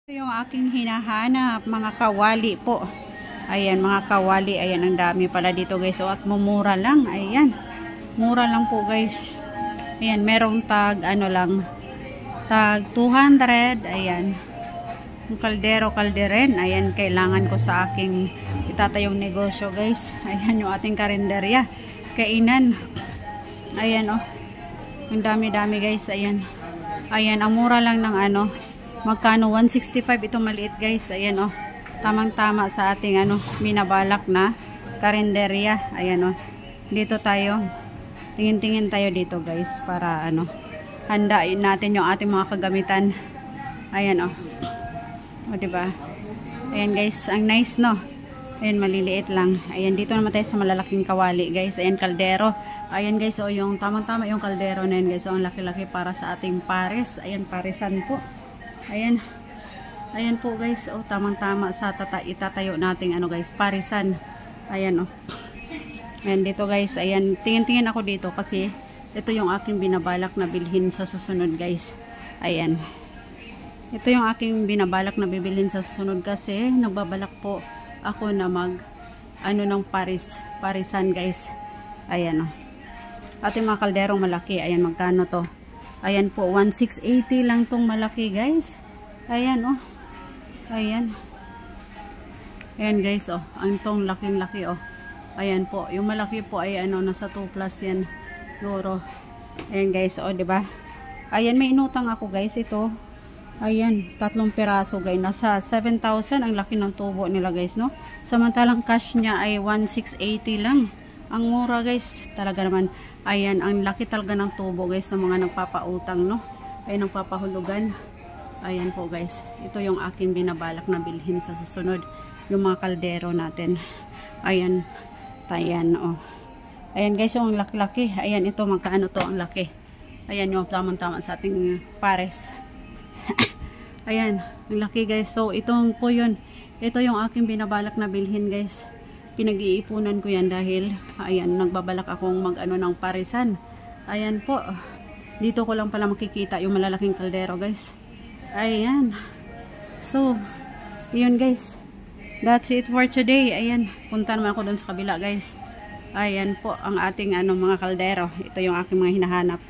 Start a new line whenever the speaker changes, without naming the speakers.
Ito yung aking hinahanap, mga kawali po. Ayan, mga kawali. Ayan, ang dami pala dito guys. O, at mumura lang. Ayan. Mura lang po guys. Ayan, merong tag, ano lang. Tag 200. Ayan. Yung kaldero, kalderen. Ayan, kailangan ko sa aking itatayong negosyo guys. Ayan, yung ating karinderya. Kainan. Ayan, oh. Ang dami-dami guys. Ayan. Ayan, ang mura lang ng ano. Magkano? 165 ito maliit guys. Ayan oh. Tamang-tama sa ating ano, binabalak na karinderya. Ayan oh. Dito tayo. Tingin-tingin tayo dito guys para ano, handain natin yung ating mga kagamitan. Ayan oh. O diba? Ayan guys, ang nice no. Ayan, maliliit lang. Ayan, dito naman tayo sa malalaking kawali guys. Ayan, kaldero. Ayan guys, oh, yung tamang-tama yung kaldero na yan guys. Oh, ang laki-laki para sa ating pares. Ayan, paresan po. Ayan. Ayan po guys. Oh, tamang-tama sa itatayo nating ano guys, parisan. Ayan oh. Ayan dito guys. Ayan, tingin-tingin ako dito kasi ito yung aking binabalak na bilhin sa susunod guys. Ayan. Ito yung aking binabalak na bibilhin sa susunod kasi nagbabalak po ako na mag ano ng parisan guys. Ayan oh. Ating mga kalderong malaki. Ayan, magkano to? Ayan po, 1680 lang tong malaki guys. Ayan oh. Ayan. Ayan guys oh. Ang tong laking laki oh. Ayan po. Yung malaki po ay ano, nasa 2 plus yan. Euro. Ayan guys oh, diba? Ayan, may inutang ako guys. Ito. Ayan, 3 piraso guys. Nasa 7,000 ang laki ng tubo nila guys no. Samantalang cash niya ay 1680 lang. Ang mura guys, talaga naman. Ayan, ang laki talaga ng tubo guys ng mga nagpapautang no. Ay nagpapahulugan. Ayan po guys. Ito yung aking binabalak na bilhin sa susunod. Yung mga kaldero natin. Ayan. Ayan oh. Ayan guys, yung laki-laki. Ayan, ito magkaano to ang laki. Ayan yung tamang-tama sa ating pares. Ayan, ang laki guys. So, itong po yun. Ito yung aking binabalak na bilhin guys. Pinag-iipunan ko yan dahil ayan, nagbabalak akong mag-ano ng parisan. Ayan po. Dito ko lang pala makikita yung malalaking kaldero guys. Ayan. So, yun guys. That's it for today. Ayan, punta naman ako doon sa kabila guys. Ayan po ang ating ano, mga kaldero. Ito yung aking mga hinahanap.